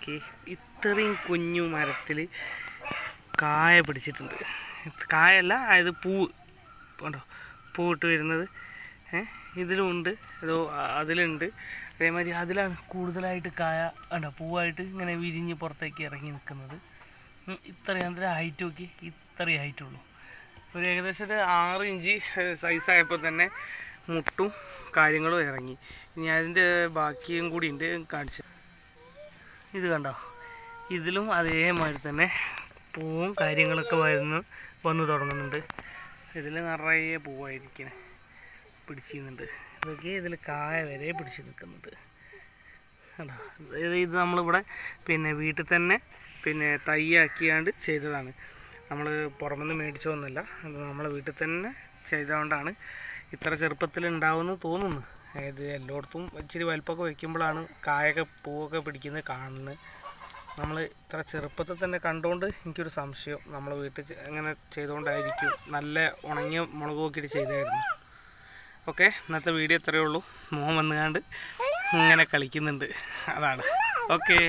നോക്കി ഇത്രയും കുഞ്ഞു മരത്തിൽ കായ പിടിച്ചിട്ടുണ്ട്. കായല്ല, അതായത് പൂവ് കണ്ടോ, പൂവിട്ട് വരുന്നത്. ഇതിലുമുണ്ട്, ഏതോ അതിലുണ്ട്. അതേമാതിരി അതിലാണ് കൂടുതലായിട്ട് കായ കണ്ടോ പൂവായിട്ട് ഇങ്ങനെ വിരിഞ്ഞ് പുറത്തേക്ക് ഇറങ്ങി നിൽക്കുന്നത്. ഇത്രയും അതിൻ്റെ ഹൈറ്റ് നോക്കി, ഇത്രയും ഹൈറ്റുള്ളൂ. ഒരു ഏകദേശം ഒരു 6 ഇഞ്ച് സൈസായപ്പോൾ തന്നെ മുട്ടും കാര്യങ്ങളും ഇറങ്ങി. ഇനി അതിൻ്റെ ബാക്കിയും കൂടി ഉണ്ട് കാണിച്ചു. ഇത് കണ്ടോ, ഇതിലും അതേമാതിരി തന്നെ പൂവും കാര്യങ്ങളൊക്കെ വന്നു തുടങ്ങുന്നുണ്ട്. ഇതിൽ നിറയെ പൂവായിരിക്കണേ പിടിച്ചിരുന്നുണ്ട്. ഇതൊക്കെ ഇതിൽ കായ വരെ പിടിച്ച് നിൽക്കുന്നുണ്ട് കണ്ടോ. ഇത് നമ്മളിവിടെ വീട്ടിൽ തന്നെ തൈയാക്കിയാണ്ട് ചെയ്തതാണ്. നമ്മൾ പുറമെന്ന് മേടിച്ചൊന്നുമല്ല, അത് നമ്മളെ വീട്ടിൽ തന്നെ ചെയ്തുകൊണ്ടാണ് ഇത്ര ചെറുപ്പത്തിൽ ഉണ്ടാവുമെന്ന് തോന്നുന്നു. അതായത് എല്ലായിടത്തും ഇച്ചിരി വലിപ്പമൊക്കെ വയ്ക്കുമ്പോഴാണ് കായൊക്കെ പൂവൊക്കെ പിടിക്കുന്നത് കാണുന്നത്. നമ്മൾ ഇത്ര ചെറുപ്പത്തിൽ തന്നെ കണ്ടുകൊണ്ട് എനിക്കൊരു സംശയം, നമ്മൾ വീട്ടിൽ അങ്ങനെ ചെയ്തുകൊണ്ടായിരിക്കും. നല്ല ഉണങ്ങിയ മുളക് നോക്കിയിട്ട് ചെയ്തായിരുന്നു. ഓക്കെ, ഇന്നത്തെ വീഡിയോ ഇത്രയേ ഉള്ളൂ. മോൻ വന്നുകൊണ്ട് ഇങ്ങനെ കളിക്കുന്നുണ്ട്, അതാണ്. ഓക്കേ.